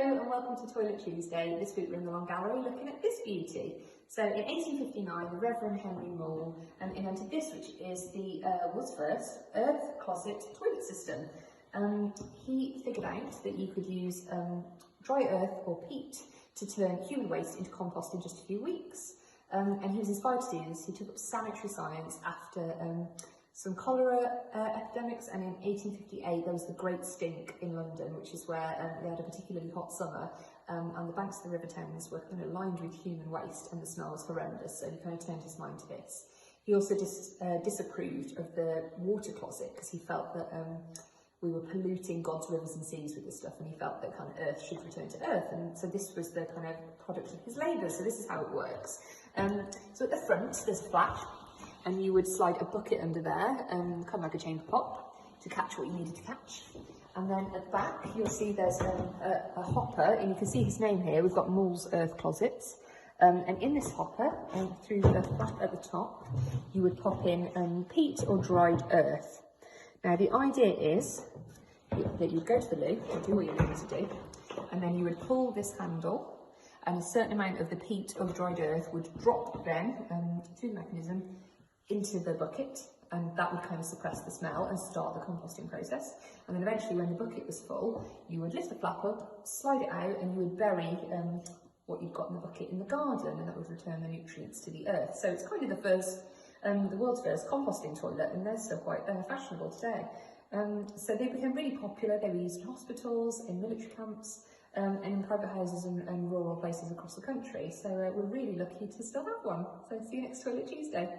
Hello and welcome to Toilet Tuesday. This week we're in the Long Gallery looking at this beauty. So in 1859, the Reverend Henry Moule invented this, which is the world's first earth closet toilet system. He figured out that you could use dry earth or peat to turn human waste into compost in just a few weeks. And he was inspired to do this. He took up sanitary science after some cholera epidemics, and in 1858 there was the Great Stink in London, which is where they had a particularly hot summer, and the banks of the River Thames were kind of lined with human waste and the smell was horrendous, so he kind of turned his mind to this. He also disapproved of the water closet because he felt that we were polluting God's rivers and seas with this stuff, and he felt that kind of earth should return to earth, and so this was the kind of product of his labour. So this is how it works. So at the front there's a flap, and you would slide a bucket under there, kind of like a chamber pot, to catch what you needed to catch. And then at the back you'll see there's a hopper, and you can see his name here. We've got Moule's Earth Closets. And in this hopper, through the flap at the top, you would pop in peat or dried earth. Now the idea is that you'd go to the loo and do what you need to do, and then you would pull this handle, and a certain amount of the peat or the dried earth would drop then through the mechanism into the bucket, and that would kind of suppress the smell and start the composting process. And then eventually, when the bucket was full, you would lift the flap up, slide it out, and you would bury what you've got in the bucket in the garden, and that would return the nutrients to the earth. So it's kind of the first, the world's first composting toilet, and they're still quite fashionable today. So they became really popular. They were used in hospitals, in military camps, and in private houses and rural places across the country. So we're really lucky to still have one. So see you next Toilet Tuesday.